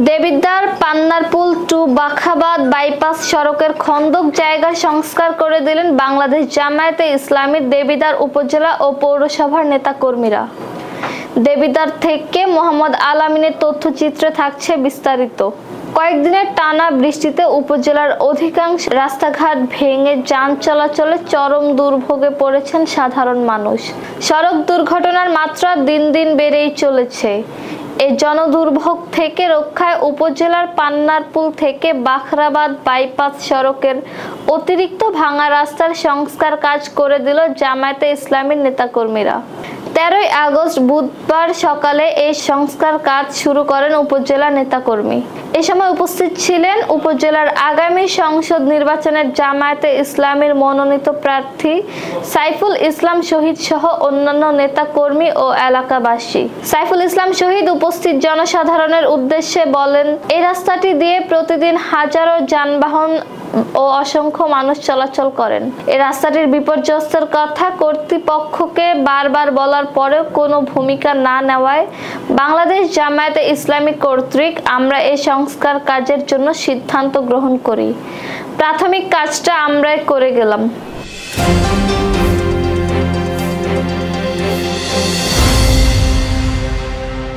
Debidwar পান্নারপুল two বাখাবাদ bypass সড়কের খন্দক জায়গা সংস্কার করে দিলেন বাংলাদেশ জামায়াতে ইসলামীর দেবিদ্বার উপজেলা ও পৌরসভার নেতাকর্মীরা। দেবিদ্বার থেকে মোহাম্মদ আল-আমিনের তথ্যচিত্রে থাকছে বিস্তারিত। কয়েকদিনের টানা বৃষ্টিতে উপজেলার অধিকাংশ রাস্তাঘাট ভেঙে যান চলাচলে চরম দুর্ভোগে পড়েছেন সাধারণ মানুষ। সড়ক দুর্ঘটনার মাত্রা দিন দিন বেড়েই চলেছে। এই জনদুর্ভোগ থেকে রক্ষায় উপজেলার পান্নারপুল থেকে বাখরাবাদ বাইপাস সড়কের অতিরিক্ত ভাঙা রাস্তার সংস্কার কাজ করে দিল জামায়াতে ইসলামীর নেতাকর্মীরা। 13 আগস্ট বুধবার সকালে এই সংস্কার কাজ শুরু করেন উপজেলা নেতাকর্মী। এ সময় উপস্থিত ছিলেন উপজেলার আগামী সংসদ নির্বাচনের জামায়াতে ইসলামীর মনোনীত প্রার্থী সাইফুল ইসলাম শহীদ সহ অন্যান্য নেতাকর্মী ও এলাকাবাসী। সাইফুল ইসলাম শহীদ উপস্থিত জনসাধারণের উদ্দেশ্যে বলেন, এই রাস্তাটি দিয়ে প্রতিদিন হাজারো যানবাহন ও অসংখ্য মানুষ চলাচল করেন। এই রাস্তাটির বিপর্যস্তের কথা কর্তৃপক্ষকে বারবার বলার পরেও কোনো ভূমিকা না নেওয়ায় বাংলাদেশ জামায়াতে ইসলামী কর্তৃক আমরা এই সংস্কার কাজের জন্য সিদ্ধান্ত গ্রহণ করি। প্রাথমিক কাজটা আমরাই করে গেলাম।